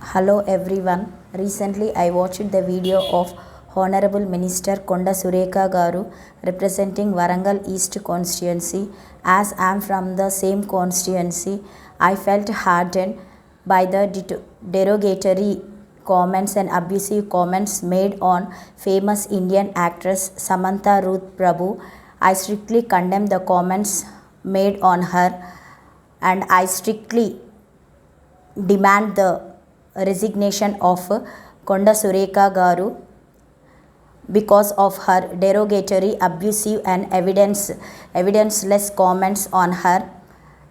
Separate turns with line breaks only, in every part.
Hello everyone. Recently I watched the video of Honorable Minister Konda Surekha Garu representing Warangal East constituency. As I am from the same constituency, I felt hardened by the derogatory comments and abusive comments made on famous Indian actress Samantha Ruth Prabhu. I strictly condemn the comments made on her and I strictly demand the resignation of Konda Surekha Garu because of her derogatory, abusive and evidenceless comments on her,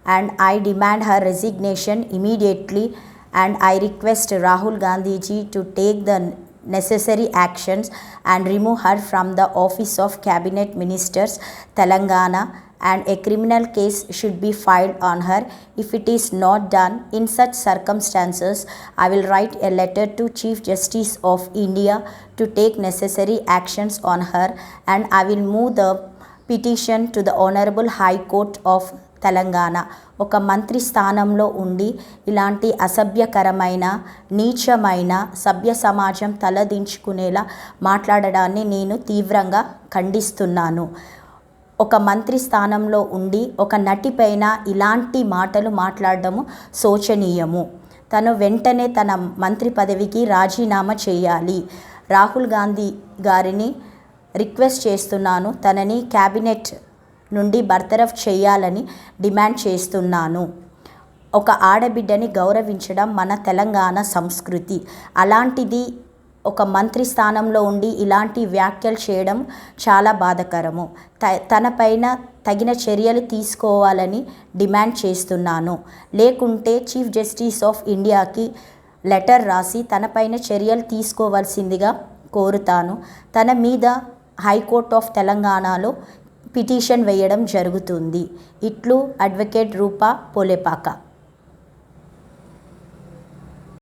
and I demand her resignation immediately, and I request Rahul Gandhi ji to take the necessary actions and remove her from the office of Cabinet Ministers Telangana, and a criminal case should be filed on her. If it is not done, in such circumstances, I will write a letter to Chief Justice of India to take necessary actions on her, and I will move the petition to the Honorable High Court of Telangana. ఒక మంత్రి స్థానంలో ఉండి ఇలాంటి అసభ్యకరమైన, నీచమైన, సభ్య సమాజం తలదించుకునేలా మాట్లాడడాన్ని నేను తీవ్రంగా ఖండిస్తున్నాను. ఒక మంత్రి స్థానంలో ఉండి ఒక నటిపైన ఇలాంటి మాటలు మాట్లాడడము శోచనీయము. తను వెంటనే తన మంత్రి పదవికి రాజీనామా చేయాలి. రాహుల్ గాంధీ గారిని రిక్వెస్ట్ చేస్తున్నాను, తనని క్యాబినెట్ నుండి బర్తరఫ్ చేయాలని డిమాండ్ చేస్తున్నాను. ఒక ఆడబిడ్డని గౌరవించడం మన తెలంగాణ సంస్కృతి. అలాంటిది ఒక మంత్రి స్థానంలో ఉండి ఇలాంటి వ్యాఖ్యలు చేయడం చాలా బాధాకరము. తనపైన తగిన చర్యలు తీసుకోవాలని డిమాండ్ చేస్తున్నాను. లేకుంటే చీఫ్ జస్టిస్ ఆఫ్ ఇండియాకి లెటర్ రాసి తనపైన చర్యలు తీసుకోవాల్సిందిగా కోరుతాను. తన మీద హైకోర్ట్ ఆఫ్ తెలంగాణలో పిటిషన్ వేయడం జరుగుతుంది. ఇట్లు అడ్వకేట్ రూపా పోలేపాక.